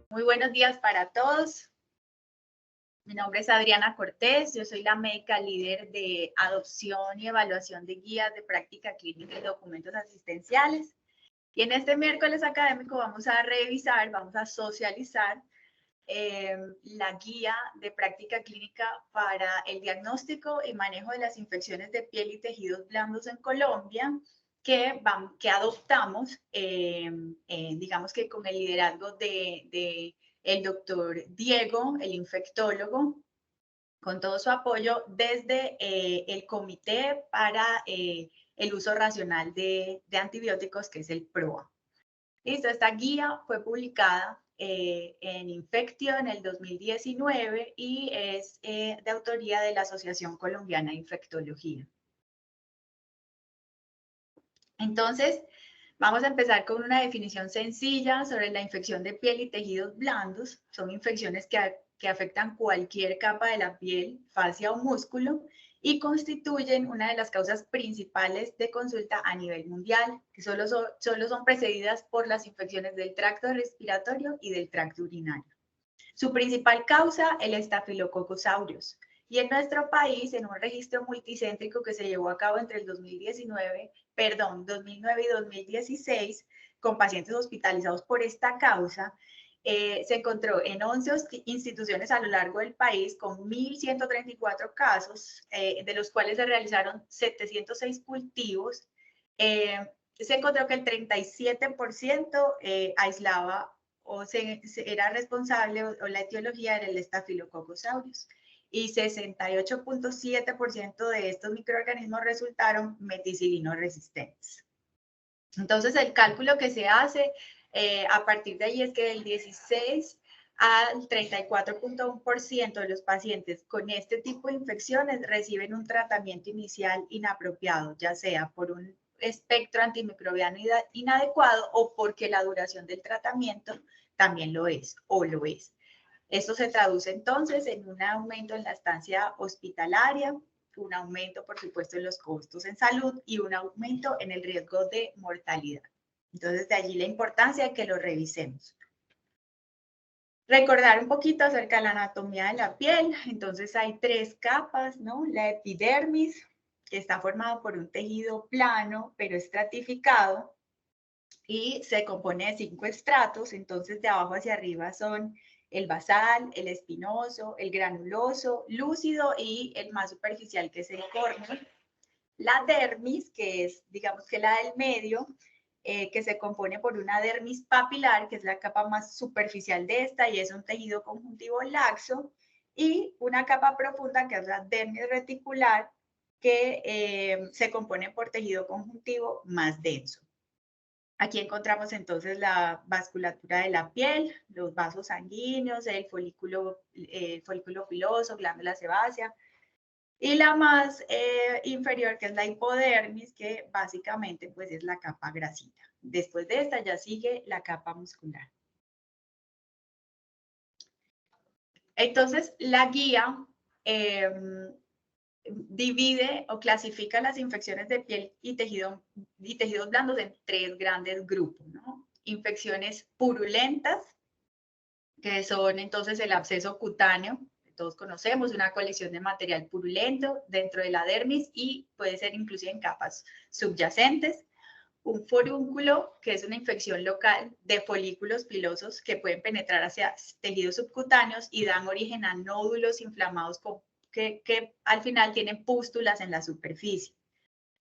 Muy buenos días para todos. Mi nombre es Adriana Cortés, yo soy la médica líder de adopción y evaluación de guías de práctica clínica y documentos asistenciales. Y en este miércoles académico vamos a revisar, vamos a socializar la guía de práctica clínica para el diagnóstico y manejo de las infecciones de piel y tejidos blandos en Colombia, que adoptamos, digamos que con el liderazgo de el doctor Diego, el infectólogo, con todo su apoyo desde el Comité para el Uso Racional de Antibióticos, que es el PROA. Listo, esta guía fue publicada en Infectio en el 2019 y es de autoría de la Asociación Colombiana de Infectología. Entonces, vamos a empezar con una definición sencilla sobre la infección de piel y tejidos blandos. Son infecciones que afectan cualquier capa de la piel, fascia o músculo y constituyen una de las causas principales de consulta a nivel mundial, que solo son precedidas por las infecciones del tracto respiratorio y del tracto urinario. Su principal causa, el Staphylococcus aureus. Y en nuestro país, en un registro multicéntrico que se llevó a cabo entre el 2009 y 2016, con pacientes hospitalizados por esta causa, se encontró en 11 instituciones a lo largo del país con 1.134 casos, de los cuales se realizaron 706 cultivos. Se encontró que el 37% aislaba o era responsable o la etiología era el Staphylococcus aureus. Y 68.7% de estos microorganismos resultaron meticilino resistentes. Entonces, el cálculo que se hace a partir de ahí es que del 16 al 34.1% de los pacientes con este tipo de infecciones reciben un tratamiento inicial inapropiado, ya sea por un espectro antimicrobiano inadecuado o porque la duración del tratamiento también lo es o lo es. Esto se traduce entonces en un aumento en la estancia hospitalaria, un aumento, por supuesto, en los costos en salud y un aumento en el riesgo de mortalidad. Entonces, de allí la importancia de que lo revisemos. Recordar un poquito acerca de la anatomía de la piel. Entonces, hay 3 capas, ¿no? La epidermis, que está formado por un tejido plano, pero estratificado, y se compone de 5 estratos. Entonces, de abajo hacia arriba son el basal, el espinoso, el granuloso, lúcido y el más superficial, que es el córneo. La dermis, que es, digamos que la del medio, que se compone por una dermis papilar, que es la capa más superficial de esta y es un tejido conjuntivo laxo, y una capa profunda, que es la dermis reticular, que se compone por tejido conjuntivo más denso. Aquí encontramos entonces la vasculatura de la piel, los vasos sanguíneos, el folículo piloso, glándula sebácea, y la más inferior, que es la hipodermis, que básicamente pues es la capa grasita. Después de esta ya sigue la capa muscular. Entonces, la guía divide o clasifica las infecciones de piel y tejidos blandos en 3 grandes grupos, ¿no? Infecciones purulentas, que son entonces el absceso cutáneo, que todos conocemos, una colección de material purulento dentro de la dermis y puede ser inclusive en capas subyacentes. Un forúnculo, que es una infección local de folículos pilosos que pueden penetrar hacia tejidos subcutáneos y dan origen a nódulos inflamados que al final tienen pústulas en la superficie.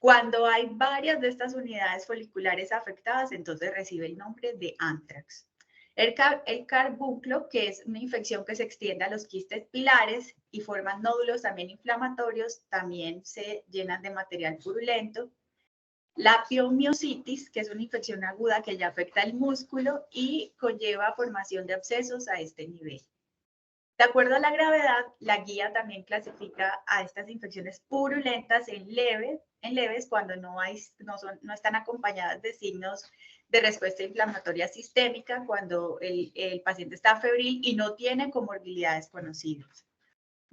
Cuando hay varias de estas unidades foliculares afectadas, entonces recibe el nombre de anthrax. El carbunclo, que es una infección que se extiende a los quistes pilares y forman nódulos también inflamatorios, también se llenan de material purulento. La piomiositis, que es una infección aguda que ya afecta el músculo y conlleva formación de abscesos a este nivel. De acuerdo a la gravedad, la guía también clasifica a estas infecciones purulentas en leves cuando no están acompañadas de signos de respuesta inflamatoria sistémica, cuando el paciente está febril y no tiene comorbilidades conocidas.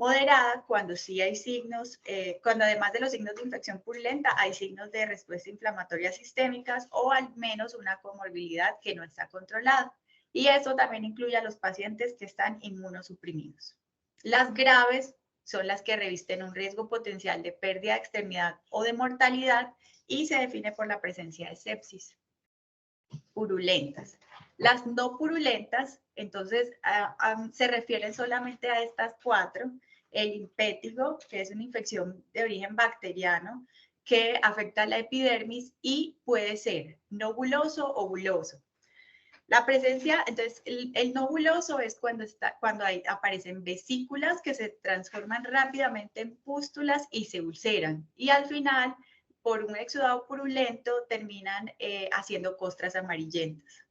moderada cuando sí hay signos, cuando además de los signos de infección purulenta hay signos de respuesta inflamatoria sistémicas o al menos una comorbilidad que no está controlada. Y eso también incluye a los pacientes que están inmunosuprimidos. Las graves son las que revisten un riesgo potencial de pérdida de extremidad o de mortalidad y se define por la presencia de sepsis. Purulentas. Las no purulentas, entonces, se refieren solamente a estas cuatro. El impétigo, que es una infección de origen bacteriano que afecta a la epidermis y puede ser no buloso o buloso. La presencia, entonces, el no buloso es cuando aparecen vesículas que se transforman rápidamente en pústulas y se ulceran. Y al final, por un exudado purulento, terminan haciendo costras amarillentas.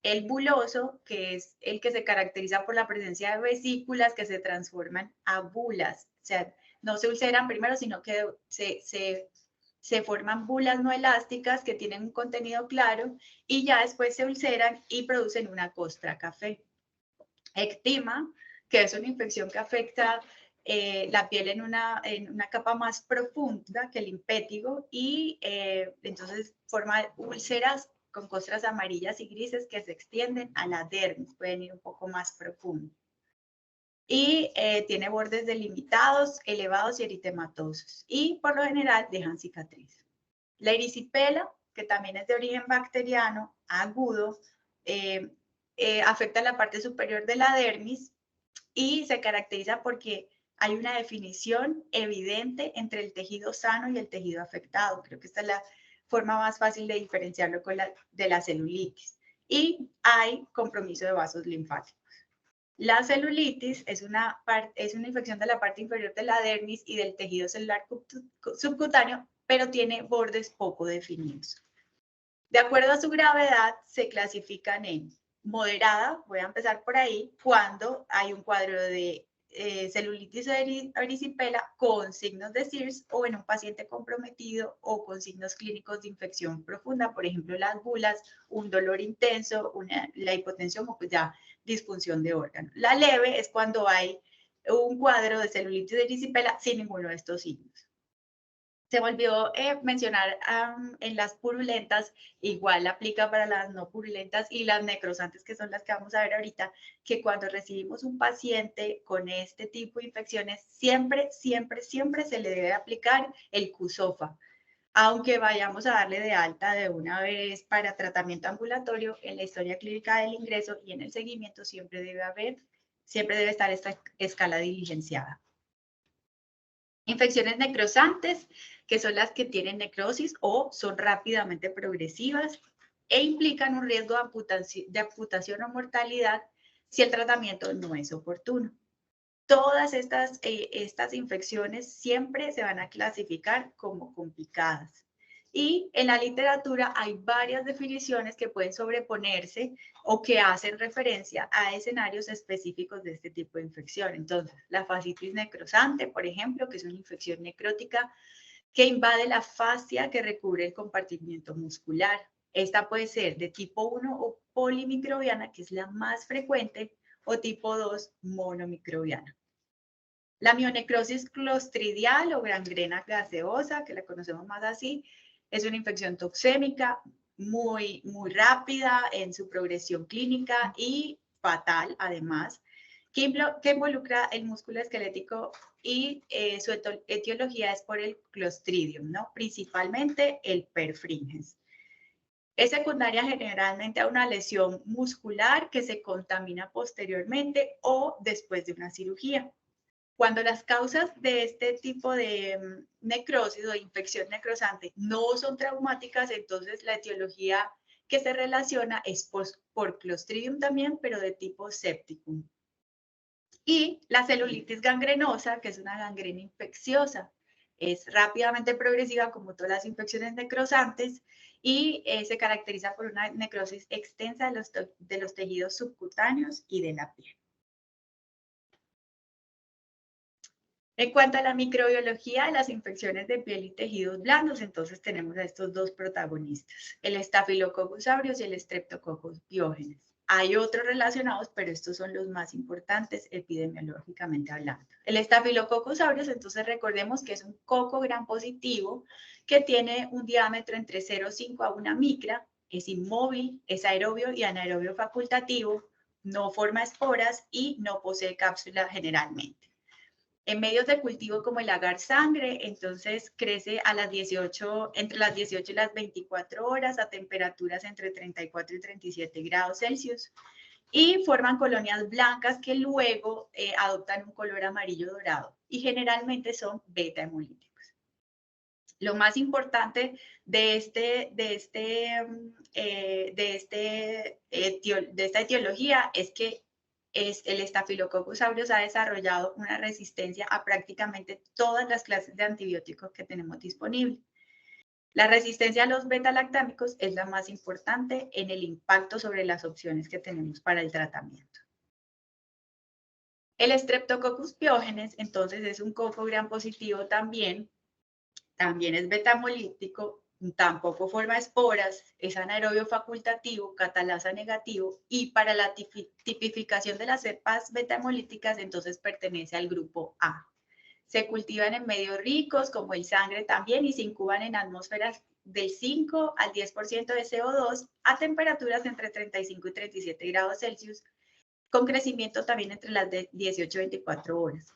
El buloso, que es el que se caracteriza por la presencia de vesículas que se transforman a bulas. O sea, no se ulceran primero, sino que se forman bulas no elásticas que tienen un contenido claro y ya después se ulceran y producen una costra café. Ectima, que es una infección que afecta la piel en una capa más profunda que el impétigo y entonces forma úlceras con costras amarillas y grises que se extienden a la dermis, pueden ir un poco más profundo. Y tiene bordes delimitados, elevados y eritematosos. Y por lo general dejan cicatriz. La erisipela, que también es de origen bacteriano, agudo, afecta la parte superior de la dermis y se caracteriza porque hay una definición evidente entre el tejido sano y el tejido afectado. Creo que esta es la forma más fácil de diferenciarlo de la celulitis. Y hay compromiso de vasos linfáticos. La celulitis es una infección de la parte inferior de la dermis y del tejido celular subcutáneo, pero tiene bordes poco definidos. De acuerdo a su gravedad, se clasifican en moderada, voy a empezar por ahí, cuando hay un cuadro de celulitis erisipela con signos de SIRS o en un paciente comprometido o con signos clínicos de infección profunda, por ejemplo, las bulas, un dolor intenso, la hipotensión o pues ya disfunción de órgano. La leve es cuando hay un cuadro de celulitis erisipela sin ninguno de estos signos. Se volvió mencionar en las purulentas, igual aplica para las no purulentas y las necrosantes, que son las que vamos a ver ahorita, que cuando recibimos un paciente con este tipo de infecciones, siempre se le debe aplicar el CUSOFA. Aunque vayamos a darle de alta de una vez para tratamiento ambulatorio, en la historia clínica del ingreso y en el seguimiento siempre debe estar esta escala diligenciada. Infecciones necrosantes, que son las que tienen necrosis o son rápidamente progresivas e implican un riesgo de amputación o mortalidad si el tratamiento no es oportuno. Todas estas infecciones siempre se van a clasificar como complicadas. Y en la literatura hay varias definiciones que pueden sobreponerse o que hacen referencia a escenarios específicos de este tipo de infección. Entonces, la fascitis necrosante, por ejemplo, que es una infección necrótica que invade la fascia que recubre el compartimiento muscular. Esta puede ser de tipo 1 o polimicrobiana, que es la más frecuente, o tipo 2 monomicrobiana. La mionecrosis clostridial o gangrena gaseosa, que la conocemos más así, es una infección toxémica muy rápida en su progresión clínica y fatal, además, que involucra el músculo esquelético y su etiología es por el Clostridium, ¿no? Principalmente el perfringens. Es secundaria generalmente a una lesión muscular que se contamina posteriormente o después de una cirugía. Cuando las causas de este tipo de necrosis o de infección necrosante no son traumáticas, entonces la etiología que se relaciona es por Clostridium también, pero de tipo septicum. Y la celulitis gangrenosa, que es una gangrena infecciosa, es rápidamente progresiva como todas las infecciones necrosantes y se caracteriza por una necrosis extensa de los tejidos subcutáneos y de la piel. En cuanto a la microbiología de las infecciones de piel y tejidos blandos, entonces tenemos a estos dos protagonistas, el Staphylococcus aureus y el Streptococcus pyogenes. Hay otros relacionados, pero estos son los más importantes epidemiológicamente hablando. El Staphylococcus aureus, entonces recordemos que es un coco gram positivo que tiene un diámetro entre 0,5 a 1 micra, es inmóvil, es aerobio y anaerobio facultativo, no forma esporas y no posee cápsula generalmente. En medios de cultivo como el agar sangre, entonces crece a las 18, entre las 18 y las 24 horas a temperaturas entre 34 y 37 grados Celsius y forman colonias blancas que luego adoptan un color amarillo dorado y generalmente son beta hemolíticos. Lo más importante de esta etiología es que el Staphylococcus aureus ha desarrollado una resistencia a prácticamente todas las clases de antibióticos que tenemos disponibles. La resistencia a los beta-lactámicos es la más importante en el impacto sobre las opciones que tenemos para el tratamiento. El Streptococcus pyogenes, entonces, es un coco gram positivo también es beta-hemolítico, tampoco forma esporas, es anaerobio facultativo, catalasa negativo y para la tipificación de las cepas beta-hemolíticas entonces pertenece al grupo A. Se cultivan en medios ricos como el sangre también y se incuban en atmósferas del 5 al 10% de CO2 a temperaturas entre 35 y 37 grados Celsius con crecimiento también entre las de 18 y 24 horas.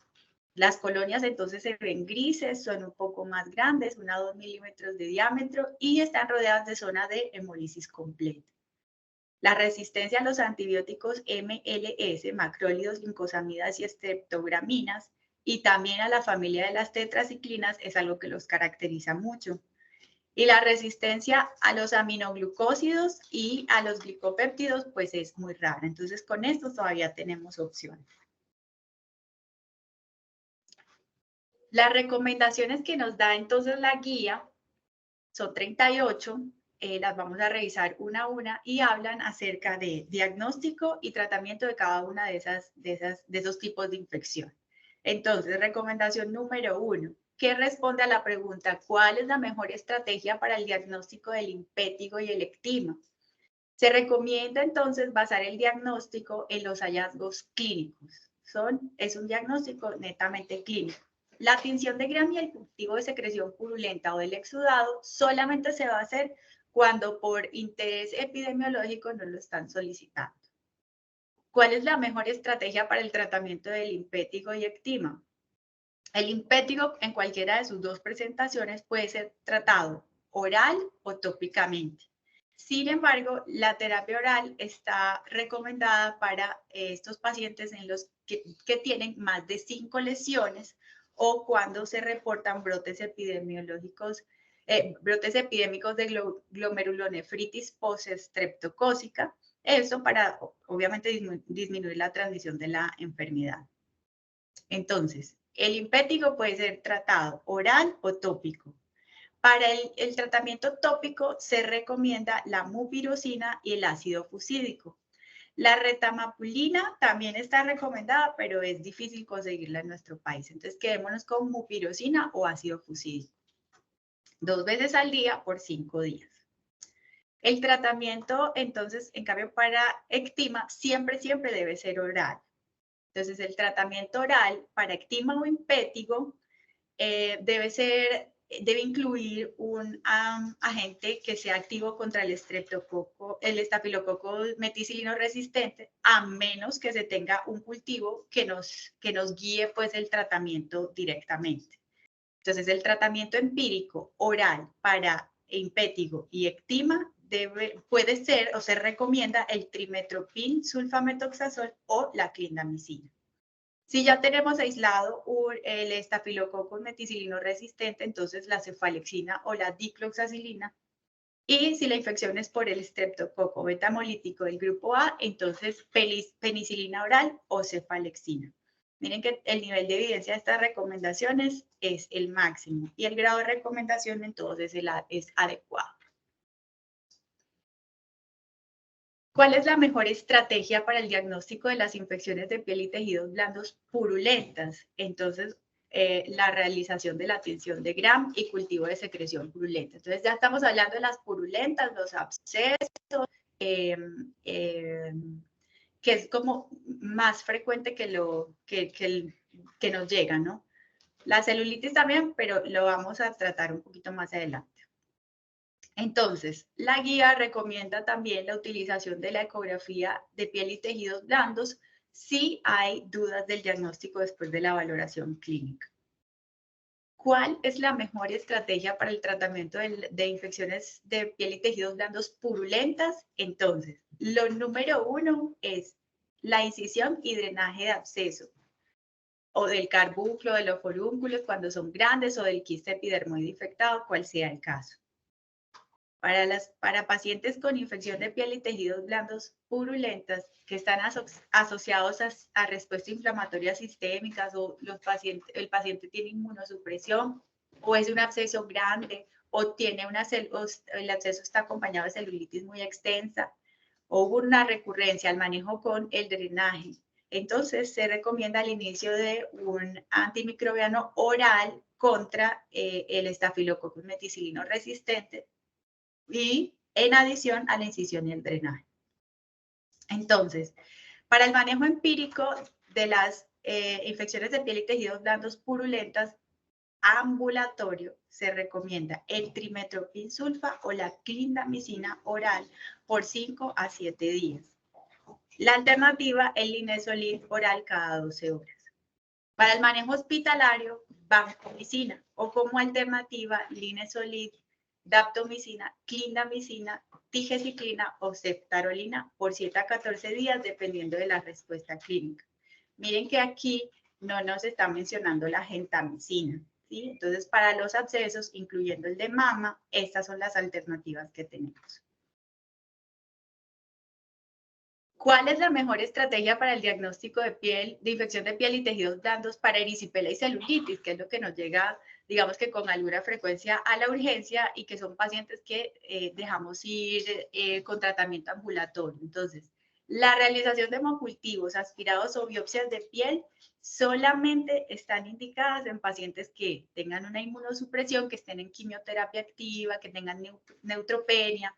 Las colonias entonces se ven grises, son un poco más grandes, 1 a 2 milímetros de diámetro y están rodeadas de zona de hemólisis completa. La resistencia a los antibióticos MLS, macrólidos, glucosamidas y estreptograminas y también a la familia de las tetraciclinas es algo que los caracteriza mucho. Y la resistencia a los aminoglucósidos y a los glicopéptidos pues es muy rara. Entonces con esto todavía tenemos opciones. Las recomendaciones que nos da entonces la guía son 38, las vamos a revisar una a una y hablan acerca de diagnóstico y tratamiento de cada una de esos tipos de infección. Entonces, recomendación número 1, ¿qué responde a la pregunta ¿cuál es la mejor estrategia para el diagnóstico del impétigo y el ectima? Se recomienda entonces basar el diagnóstico en los hallazgos clínicos. Es un diagnóstico netamente clínico. La tinción de Gram y el cultivo de secreción purulenta o del exudado solamente se va a hacer cuando por interés epidemiológico no lo están solicitando. ¿Cuál es la mejor estrategia para el tratamiento del impétigo y ectima? El impétigo en cualquiera de sus dos presentaciones puede ser tratado oral o tópicamente. Sin embargo, la terapia oral está recomendada para estos pacientes en los que tienen más de 5 lesiones o cuando se reportan brotes epidémicos de glomerulonefritis post-streptocócica. Eso para, obviamente, disminuir la transmisión de la enfermedad. Entonces, el impétigo puede ser tratado oral o tópico. Para el tratamiento tópico se recomienda la mupirocina y el ácido fusídico. La retamapulina también está recomendada, pero es difícil conseguirla en nuestro país. Entonces, quedémonos con mupirocina o ácido fusídico. 2 veces al día por 5 días. El tratamiento, entonces, en cambio, para ectima, siempre debe ser oral. Entonces, el tratamiento oral para ectima o impétigo debe incluir un agente que sea activo contra el estafilococo meticilino resistente, a menos que se tenga un cultivo que nos guíe pues el tratamiento directamente. Entonces, el tratamiento empírico oral para impétigo y ectima puede ser o se recomienda el trimetoprim sulfametoxazol o la clindamicina. Si ya tenemos aislado el estafilococo meticilino resistente, entonces la cefalexina o la dicloxacilina. Y si la infección es por el streptococo beta-hemolítico del grupo A, entonces penicilina oral o cefalexina. Miren que el nivel de evidencia de estas recomendaciones es el máximo y el grado de recomendación entonces es adecuado. ¿Cuál es la mejor estrategia para el diagnóstico de las infecciones de piel y tejidos blandos purulentas? Entonces, la realización de la tinción de Gram y cultivo de secreción purulenta. Entonces, ya estamos hablando de las purulentas, los abscesos, que es como más frecuente que nos llega, ¿no? La celulitis también, pero lo vamos a tratar un poquito más adelante. Entonces, la guía recomienda también la utilización de la ecografía de piel y tejidos blandos si hay dudas del diagnóstico después de la valoración clínica. ¿Cuál es la mejor estrategia para el tratamiento de infecciones de piel y tejidos blandos purulentas? Entonces, lo número 1 es la incisión y drenaje de absceso, o del carbúnculo, de los forúnculos cuando son grandes, o del quiste epidermoide infectado, cual sea el caso. Para pacientes con infección de piel y tejidos blandos purulentas que están asociados a respuesta inflamatoria sistémicas, o el paciente tiene inmunosupresión, o es un absceso grande, o el absceso está acompañado de celulitis muy extensa, o hubo una recurrencia al manejo con el drenaje. Entonces, se recomienda el inicio de un antimicrobiano oral contra el estafilococcus meticilino resistente, y en adición a la incisión y el drenaje. Entonces, para el manejo empírico de las infecciones de piel y tejidos blandos purulentas ambulatorio, se recomienda el trimethoprim sulfa o la clindamicina oral por 5 a 7 días. La alternativa, el linezolid oral cada 12 horas. Para el manejo hospitalario, vancomicina, o como alternativa, linezolid, daptomicina, clindamicina, tigecyclina o ceftarolina por 7 a 14 días, dependiendo de la respuesta clínica. Miren que aquí no nos está mencionando la gentamicina, ¿sí? Entonces, para los abscesos, incluyendo el de mama, estas son las alternativas que tenemos. ¿Cuál es la mejor estrategia para el diagnóstico de infección de piel y tejidos blandos para erisipela y celulitis, que es lo que nos llega, digamos que con alguna frecuencia a la urgencia, y que son pacientes que dejamos ir con tratamiento ambulatorio? Entonces, la realización de hemocultivos, aspirados o biopsias de piel solamente están indicadas en pacientes que tengan una inmunosupresión, que estén en quimioterapia activa, que tengan neutropenia,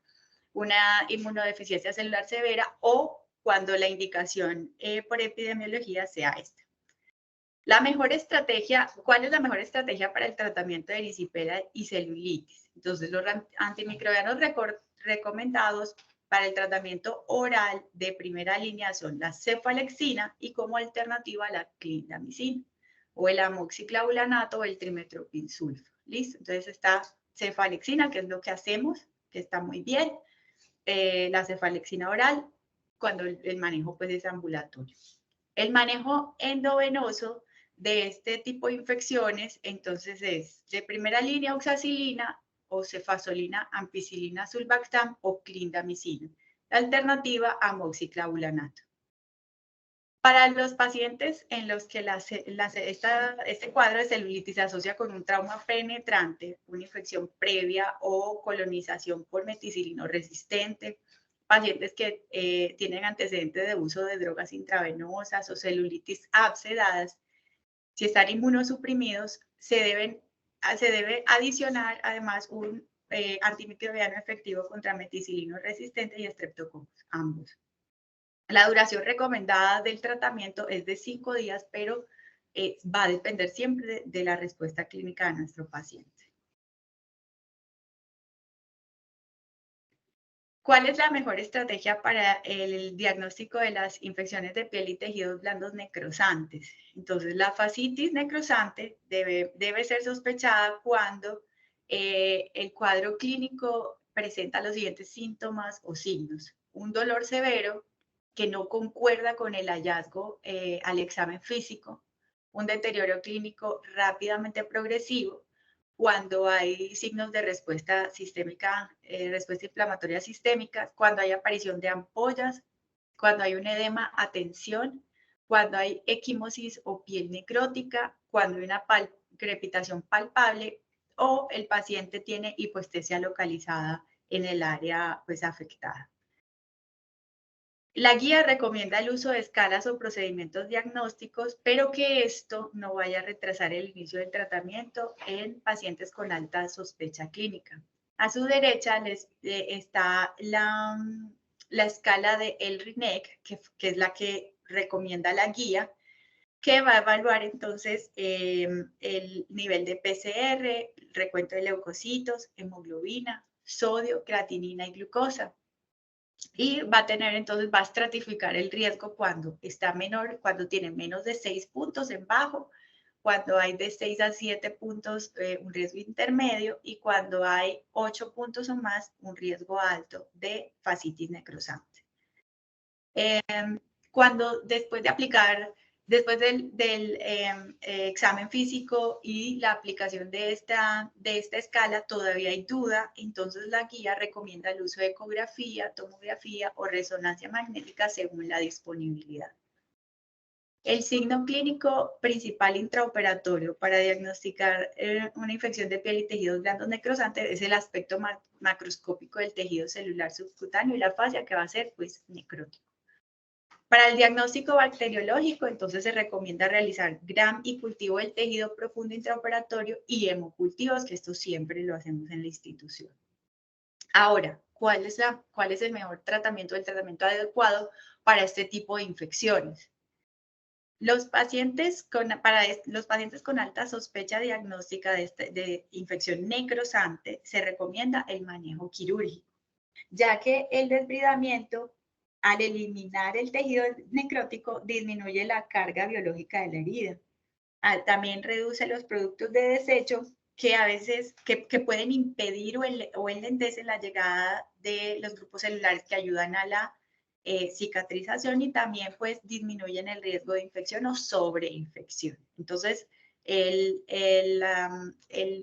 una inmunodeficiencia celular severa, o cuando la indicación por epidemiología sea esta. La mejor estrategia, ¿cuál es la mejor estrategia para el tratamiento de erisipela y celulitis? Entonces, los antimicrobianos recomendados para el tratamiento oral de primera línea son la cefalexina y como alternativa la clindamicina, o el amoxiclavulanato o el trimethoprim sulfa. ¿Listo? Entonces está cefalexina, que es lo que hacemos, que está muy bien. La cefalexina oral, cuando el manejo pues es ambulatorio. El manejo endovenoso de este tipo de infecciones, entonces, es de primera línea oxacilina o cefazolina, ampicilina, sulbactam o clindamicina. La alternativa, amoxiclavulanato. Para los pacientes en los que este cuadro de celulitis se asocia con un trauma penetrante, una infección previa o colonización por meticilino resistente, pacientes que tienen antecedentes de uso de drogas intravenosas o celulitis abscedadas, si están inmunosuprimidos, se debe adicionar además un antimicrobiano efectivo contra meticilino resistente y Streptococcus, ambos. La duración recomendada del tratamiento es de 5 días, pero va a depender siempre de la respuesta clínica de nuestro paciente. ¿Cuál es la mejor estrategia para el diagnóstico de las infecciones de piel y tejidos blandos necrosantes? Entonces, la fascitis necrosante debe ser sospechada cuando el cuadro clínico presenta los siguientes síntomas o signos: un dolor severo que no concuerda con el hallazgo al examen físico, un deterioro clínico rápidamente progresivo, cuando hay signos de respuesta sistémica, respuesta inflamatoria sistémica, cuando hay aparición de ampollas, cuando hay un edema a tensión, cuando hay equimosis o piel necrótica, cuando hay una crepitación palpable, o el paciente tiene hipoestesia localizada en el área pues afectada. La guía recomienda el uso de escalas o procedimientos diagnósticos, pero que esto no vaya a retrasar el inicio del tratamiento en pacientes con alta sospecha clínica. A su derecha está la escala de El-Rinec, que es la que recomienda la guía, que va a evaluar entonces el nivel de PCR, recuento de leucocitos, hemoglobina, sodio, creatinina y glucosa. Y va a tener entonces, va a estratificar el riesgo cuando está menor, cuando tiene menos de 6 puntos en bajo, cuando hay de 6 a 7 puntos un riesgo intermedio y cuando hay 8 puntos o más un riesgo alto de fascitis necrosante. Cuando después de aplicar, después del examen físico y la aplicación de esta escala todavía hay duda, entonces la guía recomienda el uso de ecografía, tomografía o resonancia magnética según la disponibilidad. El signo clínico principal intraoperatorio para diagnosticar una infección de piel y tejidos blandos necrosantes es el aspecto macroscópico del tejido celular subcutáneo y la fascia, que va a ser pues necrótico. Para el diagnóstico bacteriológico, entonces se recomienda realizar gram y cultivo del tejido profundo intraoperatorio y hemocultivos, que esto siempre lo hacemos en la institución. Ahora, ¿cuál es el mejor tratamiento, el tratamiento adecuado para este tipo de infecciones? Los pacientes con alta sospecha diagnóstica de infección necrosante se recomienda el manejo quirúrgico, ya que el desbridamiento, al eliminar el tejido necrótico, disminuye la carga biológica de la herida. También reduce los productos de desecho que a veces que pueden impedir o enlentecen la llegada de los grupos celulares que ayudan a la cicatrización, y también pues disminuyen el riesgo de infección o sobreinfección. Entonces, el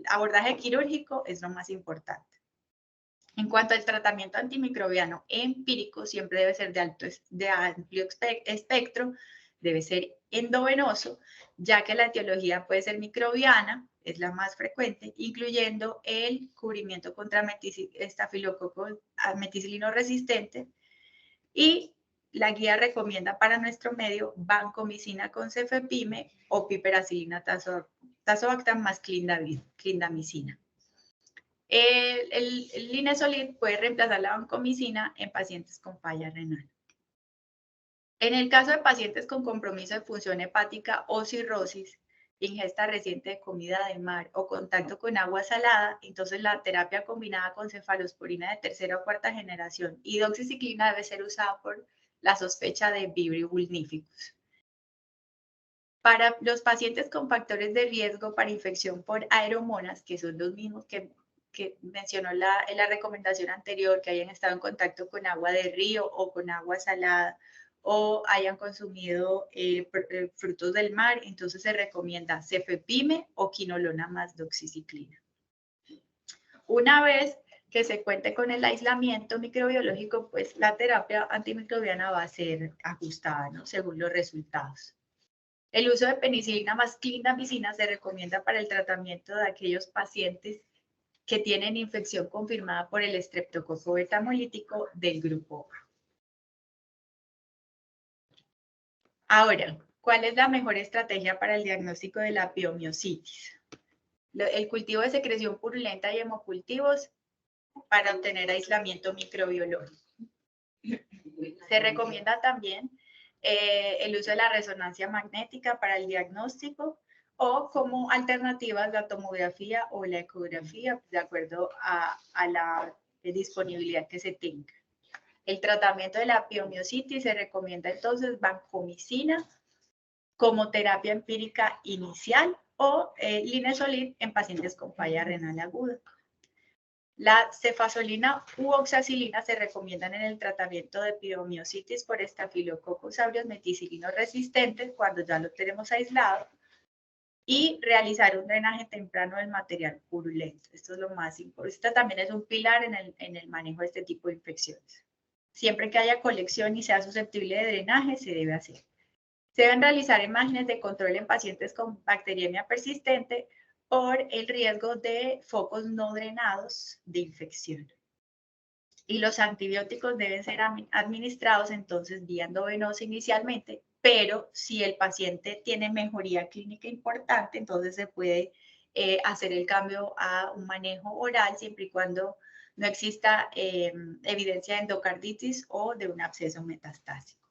abordaje quirúrgico es lo más importante. En cuanto al tratamiento antimicrobiano empírico, siempre debe ser de amplio espectro, debe ser endovenoso, ya que la etiología puede ser microbiana, es la más frecuente, incluyendo el cubrimiento contra estafilococo meticilino resistente, y la guía recomienda para nuestro medio vancomicina con cefepime o piperacilina tazobactam más clindamicina. El linezolid puede reemplazar la vancomicina en pacientes con falla renal. En el caso de pacientes con compromiso de función hepática o cirrosis, ingesta reciente de comida de mar o contacto con agua salada, entonces la terapia combinada con cefalosporina de tercera o cuarta generación y doxiciclina debe ser usada por la sospecha de Vibrio vulnificus. Para los pacientes con factores de riesgo para infección por aeromonas, que son los mismos que mencionó en la recomendación anterior, que hayan estado en contacto con agua de río o con agua salada o hayan consumido frutos del mar, entonces se recomienda cefepime o quinolona más doxiciclina. Una vez que se cuente con el aislamiento microbiológico, pues la terapia antimicrobiana va a ser ajustada, ¿no?, según los resultados. El uso de penicilina más clindamicina se recomienda para el tratamiento de aquellos pacientes que tienen infección confirmada por el estreptococo betamolítico del grupo A. Ahora, ¿cuál es la mejor estrategia para el diagnóstico de la piomiositis? El cultivo de secreción purulenta y hemocultivos para obtener aislamiento microbiológico. Se recomienda también el uso de la resonancia magnética para el diagnóstico, o como alternativas la tomografía o la ecografía, de acuerdo a la disponibilidad que se tenga. El tratamiento de la piomiositis se recomienda entonces vancomicina como terapia empírica inicial o linezolid en pacientes con falla renal aguda. La cefazolina u oxacilina se recomiendan en el tratamiento de piomiositis por Staphylococcus aureus meticilino resistente cuando ya lo tenemos aislado, y realizar un drenaje temprano del material purulento. Esto es lo más importante. Esto también es un pilar en el manejo de este tipo de infecciones. Siempre que haya colección y sea susceptible de drenaje, se debe hacer. Se deben realizar imágenes de control en pacientes con bacteriemia persistente por el riesgo de focos no drenados de infección. Y los antibióticos deben ser administrados entonces vía endovenosa inicialmente, pero si el paciente tiene mejoría clínica importante, entonces se puede hacer el cambio a un manejo oral, siempre y cuando no exista evidencia de endocarditis o de un absceso metastásico.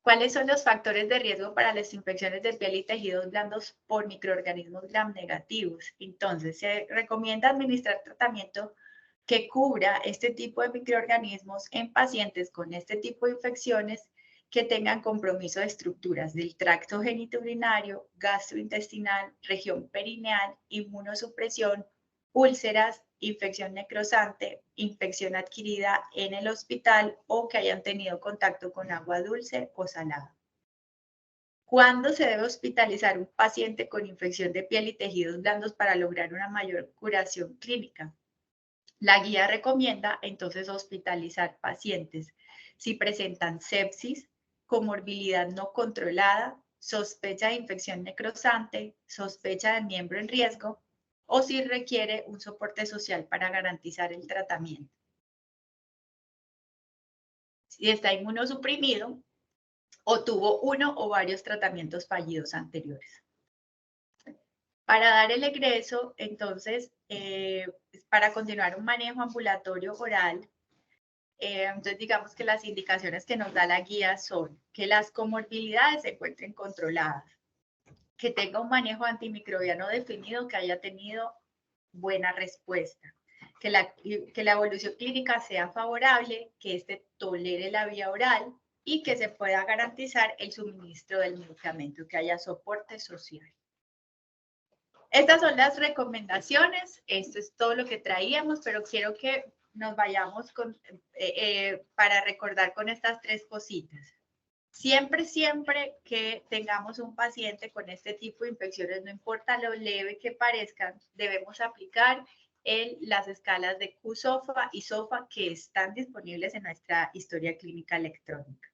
¿Cuáles son los factores de riesgo para las infecciones de piel y tejidos blandos por microorganismos gram negativos? Entonces, se recomienda administrar tratamiento que cubra este tipo de microorganismos en pacientes con este tipo de infecciones que tengan compromiso de estructuras del tracto genitourinario, gastrointestinal, región perineal, inmunosupresión, úlceras, infección necrosante, infección adquirida en el hospital o que hayan tenido contacto con agua dulce o salada. ¿Cuándo se debe hospitalizar un paciente con infección de piel y tejidos blandos para lograr una mayor curación clínica? La guía recomienda entonces hospitalizar pacientes si presentan sepsis, comorbilidad no controlada, sospecha de infección necrosante, sospecha de miembro en riesgo o si requiere un soporte social para garantizar el tratamiento. Si está inmunosuprimido o tuvo uno o varios tratamientos fallidos anteriores. Para dar el egreso, entonces, para continuar un manejo ambulatorio oral, entonces digamos que las indicaciones que nos da la guía son que las comorbilidades se encuentren controladas, que tenga un manejo antimicrobiano definido, que haya tenido buena respuesta, que la evolución clínica sea favorable, que éste tolere la vía oral y que se pueda garantizar el suministro del medicamento, que haya soporte social. Estas son las recomendaciones, esto es todo lo que traíamos, pero quiero que nos vayamos para recordar con estas tres cositas. Siempre que tengamos un paciente con este tipo de infecciones, no importa lo leve que parezcan, debemos aplicar las escalas de Q-SOFA y SOFA que están disponibles en nuestra historia clínica electrónica.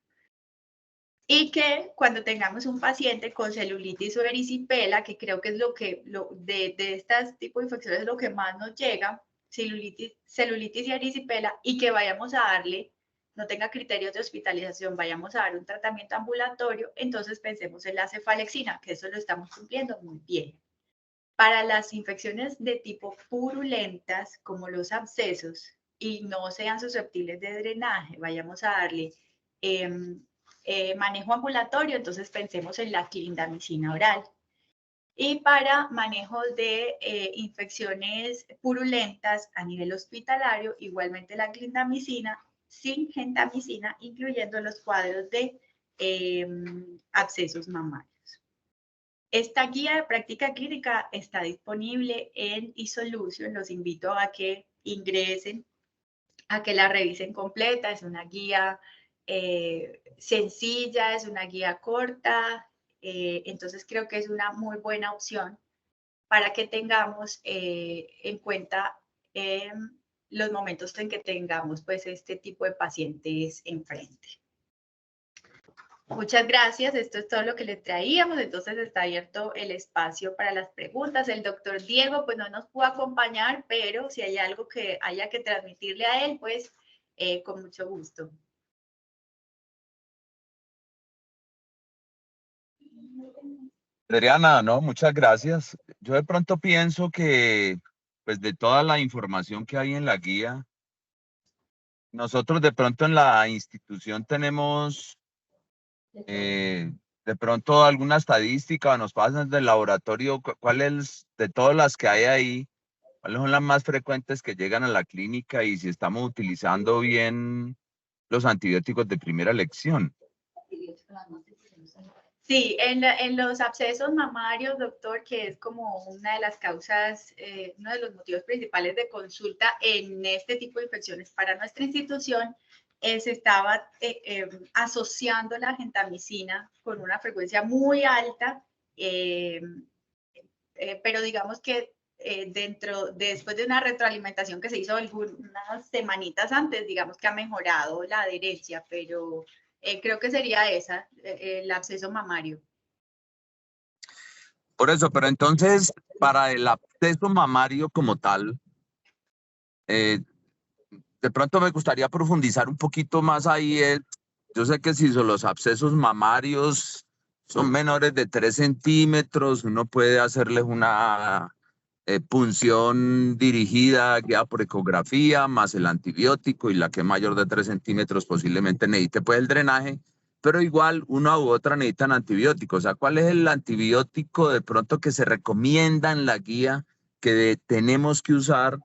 Y que cuando tengamos un paciente con celulitis o erisipela, que creo que es de este tipo de infecciones es lo que más nos llega, celulitis y erisipela, y que vayamos a darle, no tenga criterios de hospitalización, vayamos a dar un tratamiento ambulatorio, entonces pensemos en la cefalexina, que eso lo estamos cumpliendo muy bien. Para las infecciones de tipo purulentas, como los abscesos, y no sean susceptibles de drenaje, vayamos a darle manejo ambulatorio, entonces pensemos en la clindamicina oral. Y para manejo de infecciones purulentas a nivel hospitalario, igualmente la clindamicina, sin gentamicina, incluyendo los cuadros de abscesos mamarios. Esta guía de práctica clínica está disponible en eSolution. Los invito a que ingresen, a que la revisen completa. Es una guía sencilla, es una guía corta, entonces creo que es una muy buena opción para que tengamos en cuenta los momentos en que tengamos pues este tipo de pacientes enfrente. Muchas gracias, esto es todo lo que les traíamos, entonces está abierto el espacio para las preguntas. El doctor Diego pues no nos pudo acompañar, pero si hay algo que haya que transmitirle a él, pues con mucho gusto. Adriana, no, muchas gracias. Yo de pronto pienso que, pues de toda la información que hay en la guía, nosotros de pronto en la institución tenemos de pronto alguna estadística o nos pasan del laboratorio, cuáles de todas las que hay ahí, cuáles son las más frecuentes que llegan a la clínica y si estamos utilizando bien los antibióticos de primera elección. Sí, en los abscesos mamarios, doctor, que es como una de las causas, uno de los motivos principales de consulta en este tipo de infecciones para nuestra institución, se estaba asociando la gentamicina con una frecuencia muy alta, pero digamos que después de una retroalimentación que se hizo algunas semanitas antes, digamos que ha mejorado la adherencia, pero creo que sería esa, el absceso mamario. Por eso, pero entonces, para el absceso mamario como tal, de pronto me gustaría profundizar un poquito más ahí. Yo sé que si los abscesos mamarios son menores de 3 centímetros, uno puede hacerles una punción dirigida, guiada por ecografía, más el antibiótico, y la que es mayor de 3 centímetros posiblemente necesite pues el drenaje, pero igual una u otra necesitan antibióticos. O sea, ¿cuál es el antibiótico de pronto que se recomienda en la guía que tenemos que usar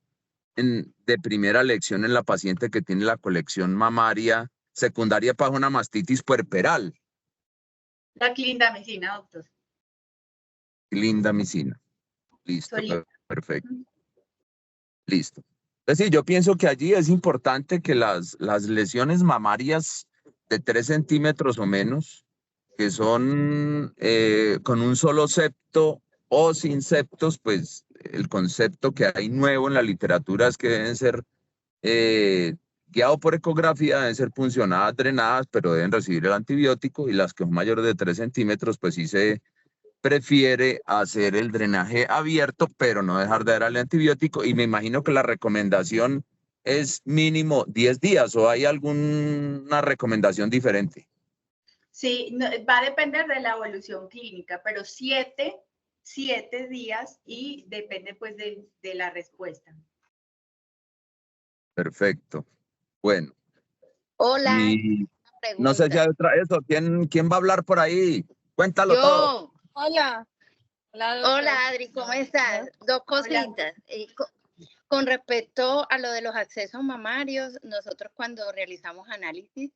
de primera lección en la paciente que tiene la colección mamaria secundaria para una mastitis puerperal? La clindamicina, doctor. Clindamicina. Listo, Solita. perfecto. Listo. Es decir, yo pienso que allí es importante que las lesiones mamarias de 3 centímetros o menos, que son con un solo septo o sin septos, pues el concepto que hay nuevo en la literatura es que deben ser guiados por ecografía, deben ser puncionadas, drenadas, pero deben recibir el antibiótico, y las que son mayores de 3 centímetros, pues sí se prefiere hacer el drenaje abierto, pero no dejar de dar el antibiótico. Y me imagino que la recomendación es mínimo 10 días, ¿o hay alguna recomendación diferente? Sí, no, va a depender de la evolución clínica, pero 7 días y depende pues de la respuesta. Perfecto. Bueno. Hola, Y no sé si hay otra eso. ¿Quién va a hablar por ahí? Cuéntalo todo. Hola. Hola, Adri, ¿cómo estás? Dos cositas. Con respecto a lo de los accesos mamarios, nosotros cuando realizamos análisis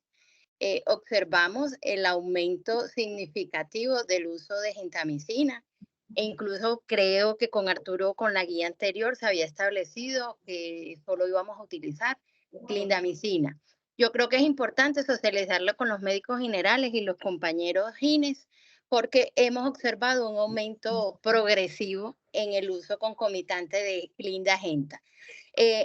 observamos el aumento significativo del uso de gentamicina, e incluso creo que con Arturo, con la guía anterior, se había establecido que solo íbamos a utilizar clindamicina. Yo creo que es importante socializarlo con los médicos generales y los compañeros gines, porque hemos observado un aumento progresivo en el uso concomitante de clindagenta.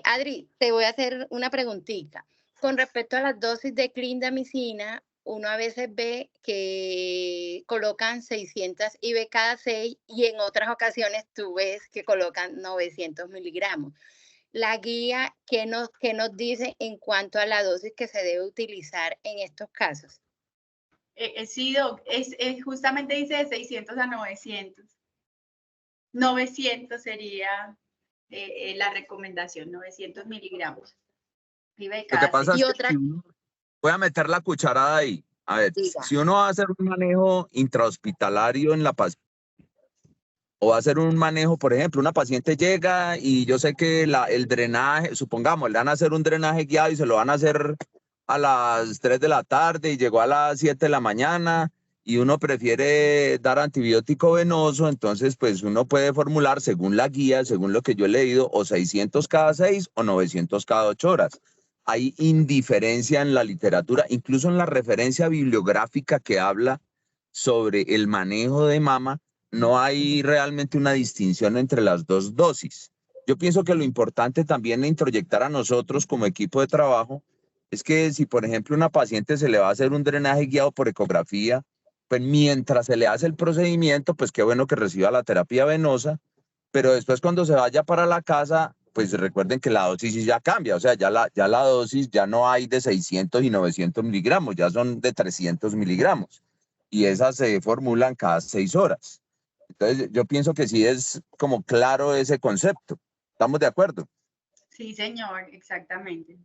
Adri, te voy a hacer una preguntita. Con respecto a las dosis de clindamicina, uno a veces ve que colocan 600 IV cada 6 y en otras ocasiones tú ves que colocan 900 miligramos. La guía, ¿qué nos dice en cuanto a la dosis que se debe utilizar en estos casos? Sí, justamente dice de 600 a 900. 900 sería la recomendación, 900 miligramos. Lo que pasa es que voy a meter la cucharada ahí. A ver, si uno va a hacer un manejo intrahospitalario en la paciente, o va a hacer un manejo, por ejemplo, una paciente llega y yo sé que el drenaje, supongamos, le van a hacer un drenaje guiado y se lo van a hacer a las 3 de la tarde y llegó a las 7 de la mañana y uno prefiere dar antibiótico venoso, entonces pues uno puede formular según la guía, según lo que yo he leído, o 600 cada 6 o 900 cada 8 horas. Hay indiferencia en la literatura, incluso en la referencia bibliográfica que habla sobre el manejo de mama. No hay realmente una distinción entre las dos dosis. Yo pienso que lo importante también de introyectar a nosotros como equipo de trabajo es que si, por ejemplo, una paciente se le va a hacer un drenaje guiado por ecografía, pues mientras se le hace el procedimiento, pues qué bueno que reciba la terapia venosa, pero después cuando se vaya para la casa, pues recuerden que la dosis ya cambia, o sea, ya la dosis ya no hay de 600 y 900 miligramos, ya son de 300 miligramos, y esas se formulan cada 6 horas. Entonces, yo pienso que sí es como claro ese concepto. ¿Estamos de acuerdo? Sí, señor, exactamente.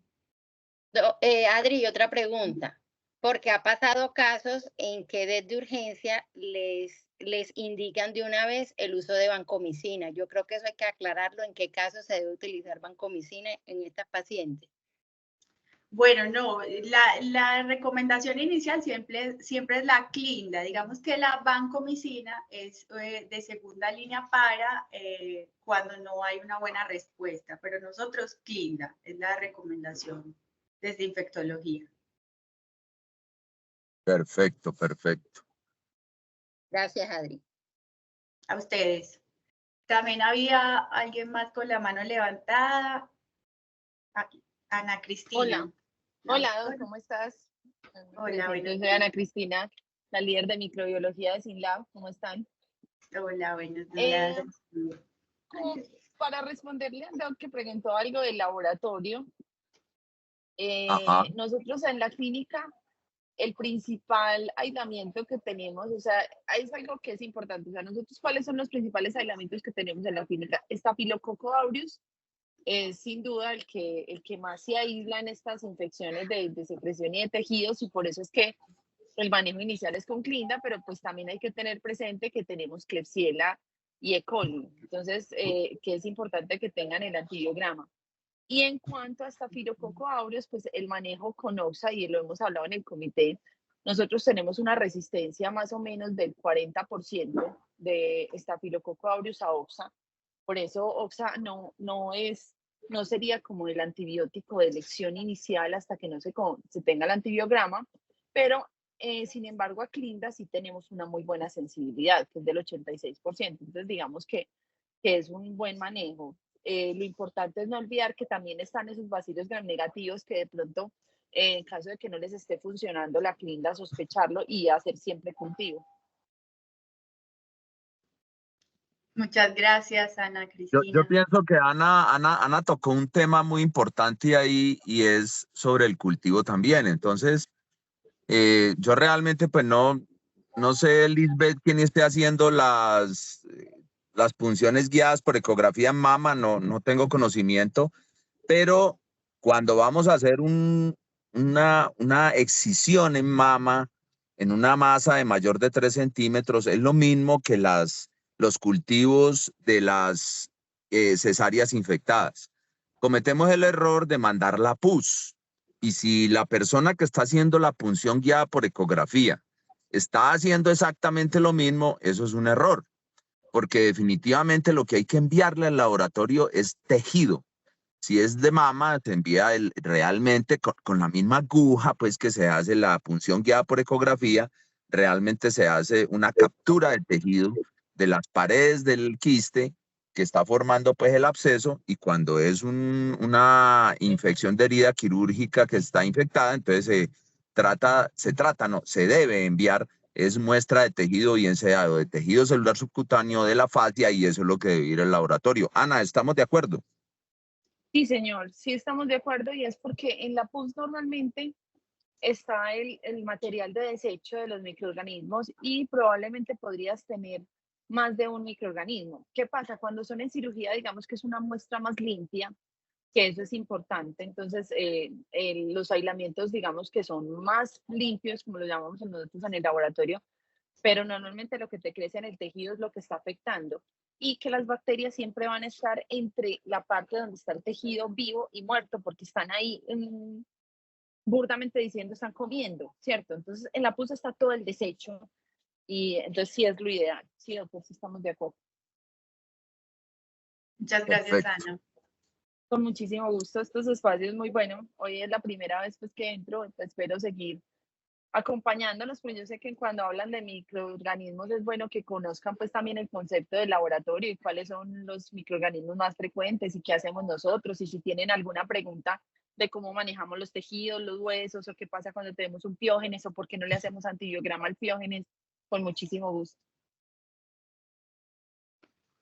Adri, otra pregunta, porque ha pasado casos en que desde urgencia les indican de una vez el uso de vancomicina. Yo creo que eso hay que aclararlo, en qué casos se debe utilizar vancomicina en estas pacientes. Bueno, no, la recomendación inicial siempre es la clinda. Digamos que la vancomicina es de segunda línea para cuando no hay una buena respuesta, pero nosotros clinda es la recomendación desde infectología. Perfecto, perfecto. Gracias, Adri. A ustedes. También había alguien más con la mano levantada. Aquí, Ana Cristina. Hola, ¿cómo estás? Hola, yo soy Ana Cristina, la líder de microbiología de SINLAB. ¿Cómo están? Hola, buenos días. Para responderle a Doc que preguntó algo del laboratorio, nosotros en la clínica el principal aislamiento que tenemos, o sea, es algo que es importante. O sea, nosotros, ¿cuáles son los principales aislamientos que tenemos en la clínica? Staphylococcus aureus es sin duda el que más se aísla en estas infecciones de secreción y de tejidos, y por eso es que el manejo inicial es con Clinda, pero pues también hay que tener presente que tenemos Klebsiella y E. coli. Entonces, que es importante que tengan el antibiograma. Y en cuanto a Staphylococcus aureus, pues el manejo con OXA, y lo hemos hablado en el comité, nosotros tenemos una resistencia más o menos del 40% de Staphylococcus aureus a OXA. Por eso OXA no sería como el antibiótico de elección inicial hasta que no se tenga el antibiograma, pero sin embargo a Clinda sí tenemos una muy buena sensibilidad, que es del 86%. Entonces digamos que es un buen manejo. Lo importante es no olvidar que también están esos bacilos gram negativos que de pronto, en caso de que no les esté funcionando la Clinda, sospecharlo y hacer siempre cultivo. Muchas gracias, Ana Cristina. Yo pienso que Ana tocó un tema muy importante ahí, y es sobre el cultivo también. Entonces, yo realmente pues no sé, Lisbeth, quién esté haciendo las punciones guiadas por ecografía en mama, no tengo conocimiento, pero cuando vamos a hacer una excisión en mama, en una masa de mayor de 3 centímetros, es lo mismo que los cultivos de las cesáreas infectadas. Cometemos el error de mandar la pus, y si la persona que está haciendo la punción guiada por ecografía está haciendo exactamente lo mismo, eso es un error, porque definitivamente lo que hay que enviarle al laboratorio es tejido. Si es de mama, te envía realmente con la misma aguja pues que se hace la punción guiada por ecografía, realmente se hace una captura del tejido de las paredes del quiste que está formando pues el absceso, y cuando es una infección de herida quirúrgica que está infectada, entonces se debe enviar es muestra de tejido, bien sea de tejido celular subcutáneo, de la fascia, y eso es lo que debe ir al laboratorio. Ana, ¿estamos de acuerdo? Sí, señor, sí estamos de acuerdo, y es porque en la pus normalmente está el material de desecho de los microorganismos y probablemente podrías tener más de un microorganismo. ¿Qué pasa? Cuando son en cirugía, digamos que es una muestra más limpia, que eso es importante. Entonces, los aislamientos, digamos que son más limpios, como lo llamamos nosotros en el laboratorio, pero normalmente lo que te crece en el tejido es lo que está afectando, y que las bacterias siempre van a estar entre la parte donde está el tejido vivo y muerto, porque están ahí burdamente diciendo están comiendo, ¿cierto? Entonces en la pus está todo el desecho, y entonces sí es lo ideal. Sí, doctor, sí estamos de acuerdo. Muchas gracias, Perfecto. Ana. Con muchísimo gusto, estos espacios muy bueno. Hoy es la primera vez pues que entro, pues, espero seguir acompañándonos, pero yo sé que cuando hablan de microorganismos es bueno que conozcan pues también el concepto del laboratorio y cuáles son los microorganismos más frecuentes y qué hacemos nosotros, y si tienen alguna pregunta de cómo manejamos los tejidos, los huesos, o qué pasa cuando tenemos un piógenes, o por qué no le hacemos antibiograma al piógenes, con muchísimo gusto.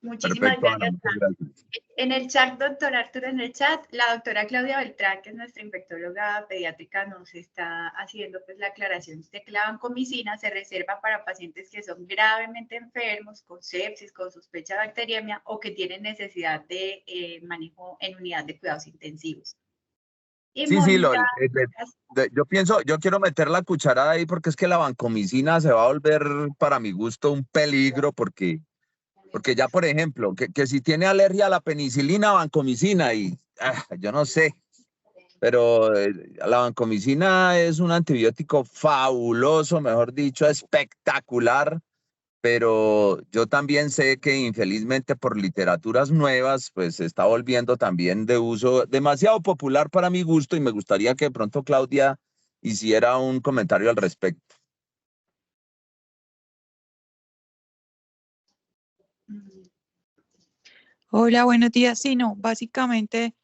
Muchísimas Perfecto, Ana, gracias, muchas Ana. gracias. En el chat, doctor Arturo, en el chat, la doctora Claudia Beltrán, que es nuestra infectóloga pediátrica, nos está haciendo pues la aclaración de que la vancomicina se reserva para pacientes que son gravemente enfermos, con sepsis, con sospecha de bacteriemia, o que tienen necesidad de manejo en unidad de cuidados intensivos. Y Sí, Mónica, yo quiero meter la cucharada ahí, porque es que la vancomicina se va a volver, para mi gusto, un peligro, porque ya, por ejemplo, que si tiene alergia a la penicilina, vancomicina, y yo no sé, pero la vancomicina es un antibiótico fabuloso, mejor dicho, espectacular, pero yo también sé que infelizmente por literaturas nuevas, pues se está volviendo también de uso demasiado popular para mi gusto, y me gustaría que de pronto Claudia hiciera un comentario al respecto. Hola, buenos días. Sí, no, básicamente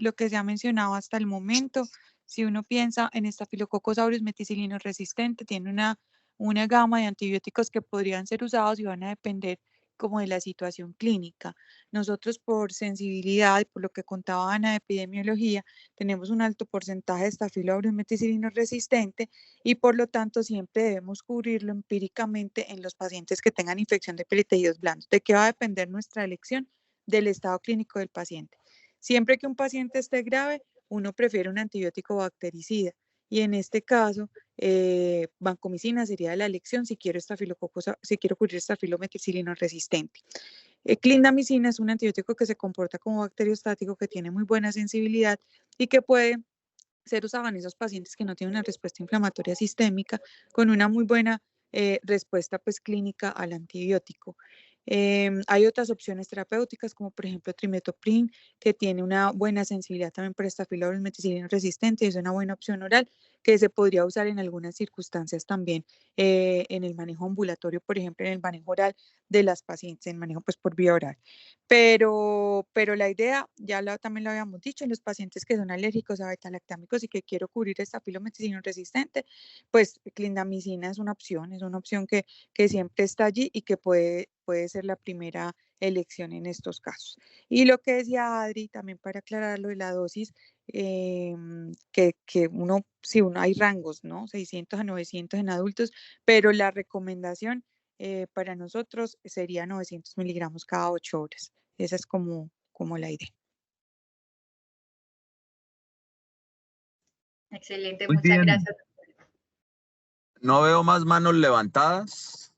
lo que se ha mencionado hasta el momento, si uno piensa en Staphylococcus aureus meticilino resistente, tiene una gama de antibióticos que podrían ser usados y van a depender como de la situación clínica. Nosotros por sensibilidad y por lo que contaba Ana de epidemiología, tenemos un alto porcentaje de Staphylococcus meticillinum resistente y por lo tanto siempre debemos cubrirlo empíricamente en los pacientes que tengan infección de piel y tejidos blandos. ¿De qué va a depender nuestra elección? Del estado clínico del paciente. Siempre que un paciente esté grave, uno prefiere un antibiótico bactericida y en este caso, vancomicina sería la elección si quiero cubrir estafilometicilino resistente. Clindamicina es un antibiótico que se comporta como bacteriostático, que tiene muy buena sensibilidad y que puede ser usado en esos pacientes que no tienen una respuesta inflamatoria sistémica con una muy buena respuesta pues, clínica al antibiótico. Hay otras opciones terapéuticas como por ejemplo trimetoprim, que tiene una buena sensibilidad también para Staphylococcus meticillinum resistente y es una buena opción oral que se podría usar en algunas circunstancias también en el manejo ambulatorio, por ejemplo en el manejo oral de las pacientes, en manejo pues por vía oral. Pero la idea, también lo habíamos dicho, en los pacientes que son alérgicos a beta-lactámicos y que quiero cubrir estafilometicillinum resistente, pues clindamicina es una opción que siempre está allí y que puede ser la primera elección en estos casos. Y lo que decía Adri, también para aclararlo de la dosis, que si uno hay rangos, ¿no? 600 a 900 en adultos, pero la recomendación para nosotros sería 900 miligramos cada 8 horas. Esa es como la idea. Excelente, Muy muchas bien. gracias. No veo más manos levantadas.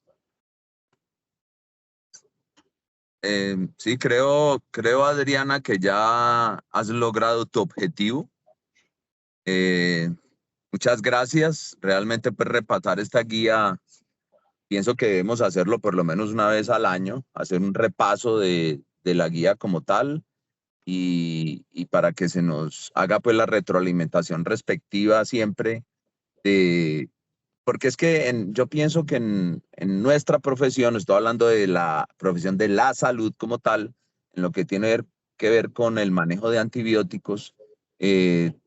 Sí, creo, Adriana, que ya has logrado tu objetivo. Muchas gracias. Realmente, pues, repasar esta guía, pienso que debemos hacerlo por lo menos una vez al año, hacer un repaso de la guía como tal y para que se nos haga, pues, la retroalimentación respectiva siempre de... Porque es que yo pienso que en nuestra profesión, estoy hablando de la profesión de la salud como tal, en lo que tiene que ver con el manejo de antibióticos,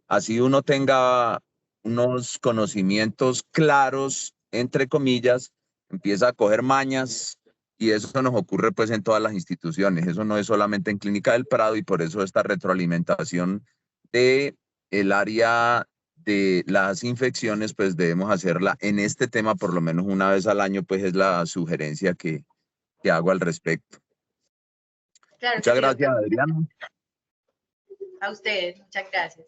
así uno tenga unos conocimientos claros, entre comillas, empieza a coger mañas y eso nos ocurre pues en todas las instituciones. Eso no es solamente en Clínica del Prado y por eso esta retroalimentación de el área de las infecciones, pues debemos hacerla en este tema por lo menos una vez al año, pues es la sugerencia que hago al respecto. Claro Muchas que sí, gracias, doctor. Adriano. A ustedes, muchas gracias.